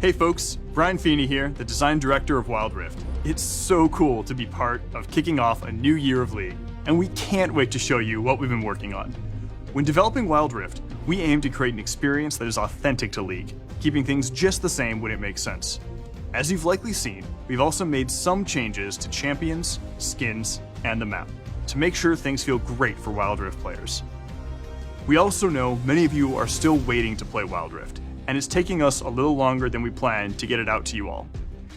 Hey folks, Brian Feeney here, the design director of Wild Rift. It's so cool to be part of kicking off a new year of League, and we can't wait to show you what we've been working on. When developing Wild Rift, we aim to create an experience that is authentic to League, keeping things just the same when it makes sense. As you've likely seen, we've also made some changes to champions, skins, and the map, to make sure things feel great for Wild Rift players. We also know many of you are still waiting to play Wild Rift, and it's taking us a little longer than we planned to get it out to you all.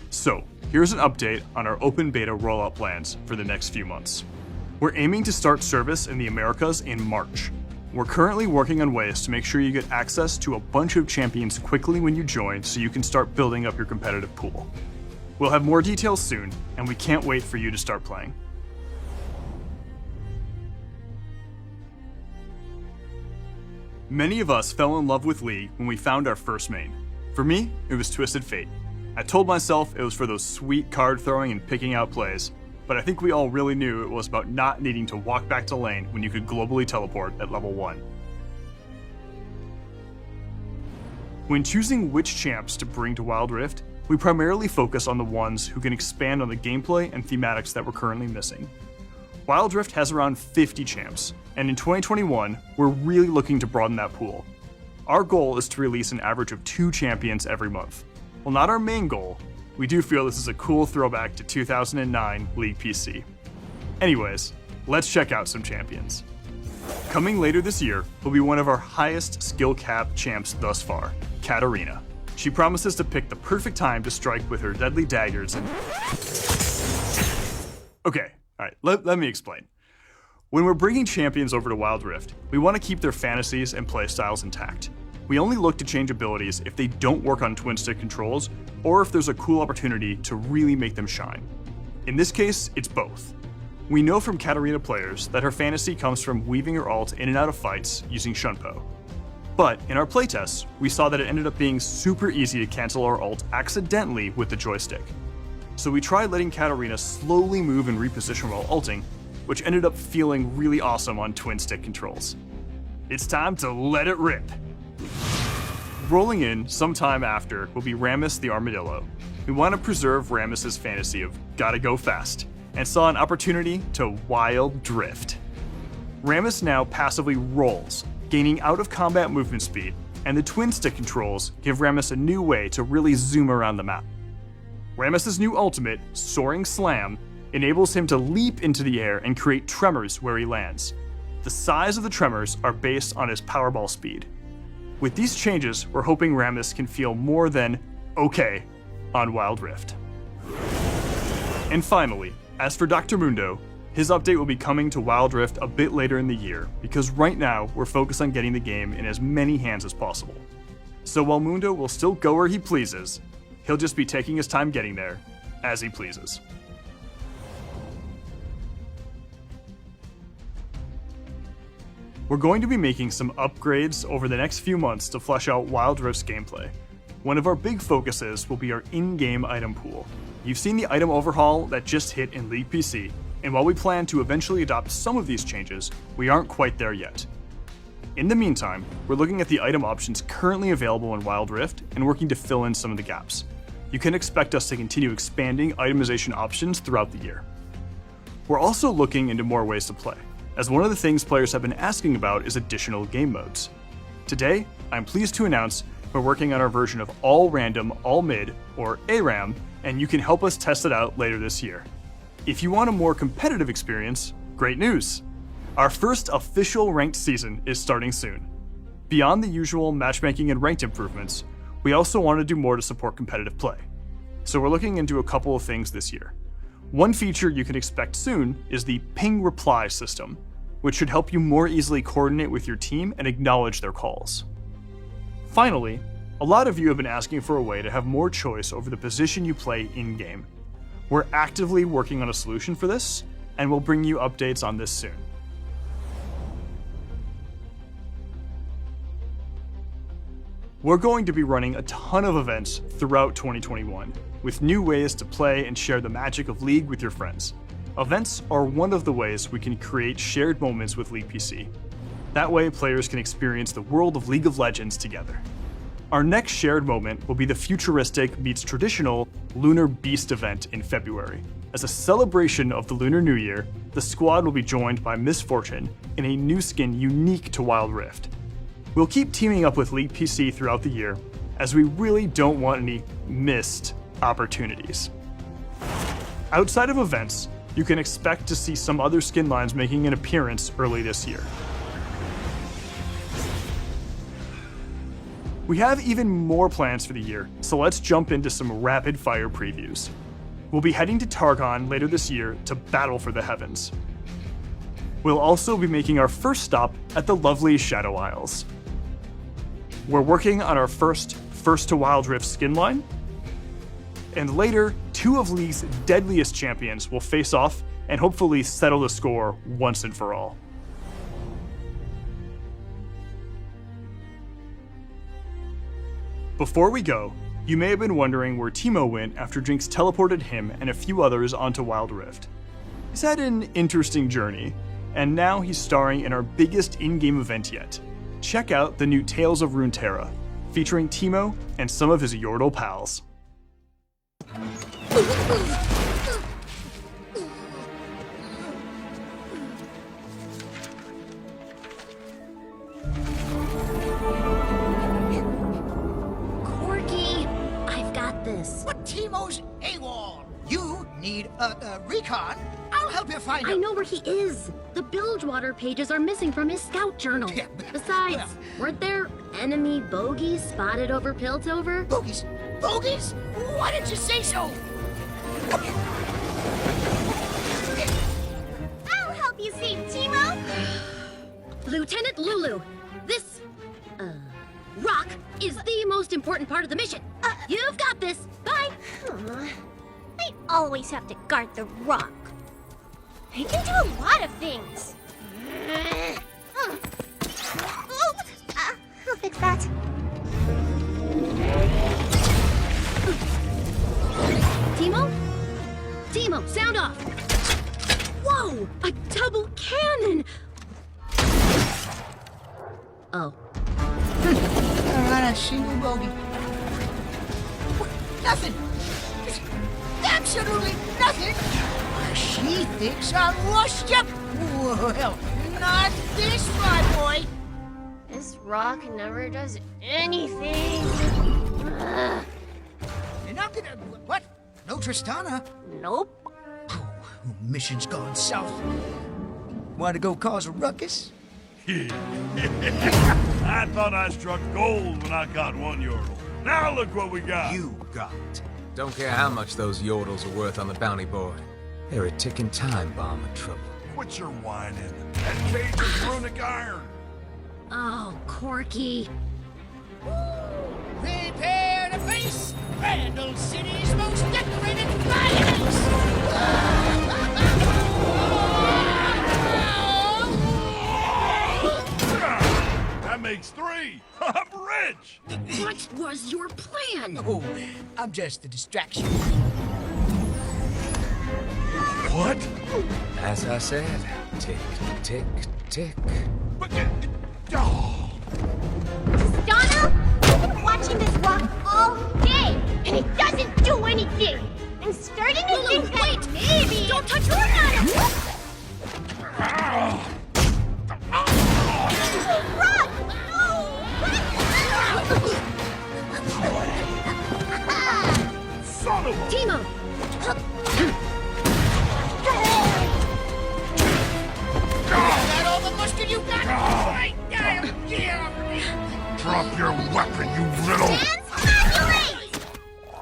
So, here's an update on our open beta rollout plans for the next few months. We're aiming to start service in the Americas in March. We're currently working on ways to make sure you get access to a bunch of champions quickly when you join so you can start building up your competitive pool. We'll have more details soon, and we can't wait for you to start playing. Many of us fell in love with League when we found our first main. For me, it was Twisted Fate. I told myself it was for those sweet card throwing and picking out plays, but I think we all really knew it was about not needing to walk back to lane when you could globally teleport at level 1. When choosing which champs to bring to Wild Rift, we primarily focus on the ones who can expand on the gameplay and thematics that we're currently missing. Wild Rift has around 50 champs, and in 2021, we're really looking to broaden that pool. Our goal is to release an average of 2 champions every month. While not our main goal, we do feel this is a cool throwback to 2009 League PC. Anyways, let's check out some champions. Coming later this year will be one of our highest skill cap champs thus far, Chadhera. She promises to pick the perfect time to strike with her deadly daggers and... Okay. Alright, let me explain. When we're bringing champions over to Wild Rift, we want to keep their fantasies and playstyles intact. We only look to change abilities if they don't work on twin stick controls, or if there's a cool opportunity to really make them shine. In this case, it's both. We know from Chadhera players that her fantasy comes from weaving her ult in and out of fights using Shunpo. But in our playtests, we saw that it ended up being super easy to cancel our ult accidentally with the joystick. So we tried letting Chadhera slowly move and reposition while ulting, which ended up feeling really awesome on twin stick controls. It's time to let it rip! Rolling in sometime after will be Rammus the Armadillo. We want to preserve Rammus's fantasy of gotta go fast, and saw an opportunity to wild drift. Rammus now passively rolls, gaining out of combat movement speed, and the twin stick controls give Rammus a new way to really zoom around the map. Rammus's new ultimate, Soaring Slam, enables him to leap into the air and create tremors where he lands. The size of the tremors are based on his powerball speed. With these changes, we're hoping Rammus can feel more than okay on Wild Rift. And finally, as for Dr. Mundo, his update will be coming to Wild Rift a bit later in the year, because right now we're focused on getting the game in as many hands as possible. So while Mundo will still go where he pleases, he'll just be taking his time getting there, as he pleases. We're going to be making some upgrades over the next few months to flesh out Wild Rift's gameplay. One of our big focuses will be our in-game item pool. You've seen the item overhaul that just hit in League PC, and while we plan to eventually adopt some of these changes, we aren't quite there yet. In the meantime, we're looking at the item options currently available in Wild Rift and working to fill in some of the gaps. You can expect us to continue expanding itemization options throughout the year. We're also looking into more ways to play, as one of the things players have been asking about is additional game modes. Today, I'm pleased to announce we're working on our version of All Random, All Mid, or ARAM, and you can help us test it out later this year. If you want a more competitive experience, great news! Our first official ranked season is starting soon. Beyond the usual matchmaking and ranked improvements, we also want to do more to support competitive play. So we're looking into a couple of things this year. One feature you can expect soon is the ping reply system, which should help you more easily coordinate with your team and acknowledge their calls. Finally, a lot of you have been asking for a way to have more choice over the position you play in-game. We're actively working on a solution for this, and we'll bring you updates on this soon. We're going to be running a ton of events throughout 2021, with new ways to play and share the magic of League with your friends. Events are one of the ways we can create shared moments with League PC. That way, players can experience the world of League of Legends together. Our next shared moment will be the futuristic meets traditional Lunar Beast event in February. As a celebration of the Lunar New Year, the squad will be joined by Miss Fortune in a new skin unique to Wild Rift. We'll keep teaming up with League PC throughout the year, as we really don't want any missed opportunities. Outside of events, you can expect to see some other skin lines making an appearance early this year. We have even more plans for the year, so let's jump into some rapid fire previews. We'll be heading to Targon later this year to battle for the heavens. We'll also be making our first stop at the lovely Shadow Isles. We're working on our first to Wild Rift skin line, and later, 2 of League's deadliest champions will face off and hopefully settle the score once and for all. Before we go, you may have been wondering where Teemo went after Jinx teleported him and a few others onto Wild Rift. He's had an interesting journey, and now he's starring in our biggest in-game event yet. Check out the new Tales of Runeterra, featuring Teemo and some of his Yordle pals. But Teemo's AWOL. You need a recon. I'll help you find him. I know where he is. The Bilgewater pages are missing from his scout journal. Yeah, Besides, weren't there enemy bogeys spotted over Piltover? Bogeys? Bogeys? Why didn't you say so? I'll help you save Teemo. Lieutenant Lulu, this, rock is the most important part of the mission. You've got this. Bye. I always have to guard the rock. He can do a lot of things. I'll fix that. Teemo? Teemo, sound off. Whoa, a double cannon. Oh. Not a single bogey. Nothing. Absolutely nothing. She thinks I'm washed up. Well, not this, my boy. This rock never does anything. You're not gonna... What? No Tristana? Nope. Oh, mission's gone south. Want to go cause a ruckus? I thought I struck gold when I got one Yordle. Now look what we got. You got. Don't care how much those Yordles are worth on the bounty board. They're a ticking time bomb of trouble. Quit your whining. That cage is runic iron. Oh, Corky. Prepare to face Randall City's most decorated lions! That makes 3. I'm rich. What was your plan? Oh, I'm just a distraction. What? As I said, tick, tick, tick. But, oh. Donna, I've been watching this rock all day, and it doesn't do anything. I'm starting to Lulu, think that wait! maybe... Don't touch Runana! Rock! Son of a... Teemo! That all the mustard you got? Right there! Drop your weapon, you little...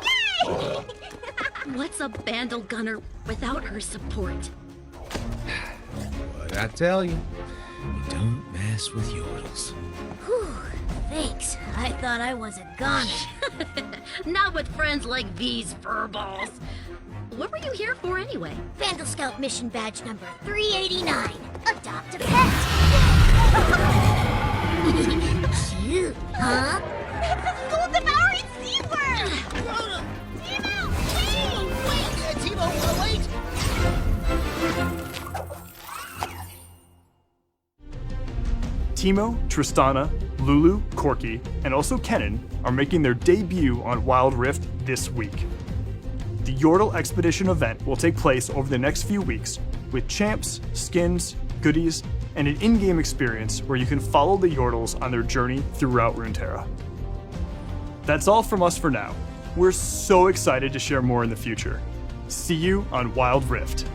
Yay! What's a Bandle Gunner without her support? What I tell you, you don't mess with Yordles. Whew, thanks. I thought I was a goner. Not with friends like these furballs. What were you here for anyway? Vandal Scout mission badge number 389. Adopt a pet. Cute, huh? It's a soul-devouring sea worm! Teemo, wait! Wait! Teemo, wait! Teemo, Tristana, Lulu, Corky, and also Kennen are making their debut on Wild Rift this week. The Yordle Expedition event will take place over the next few weeks with champs, skins, goodies, and an in-game experience where you can follow the Yordles on their journey throughout Runeterra. That's all from us for now. We're so excited to share more in the future. See you on Wild Rift.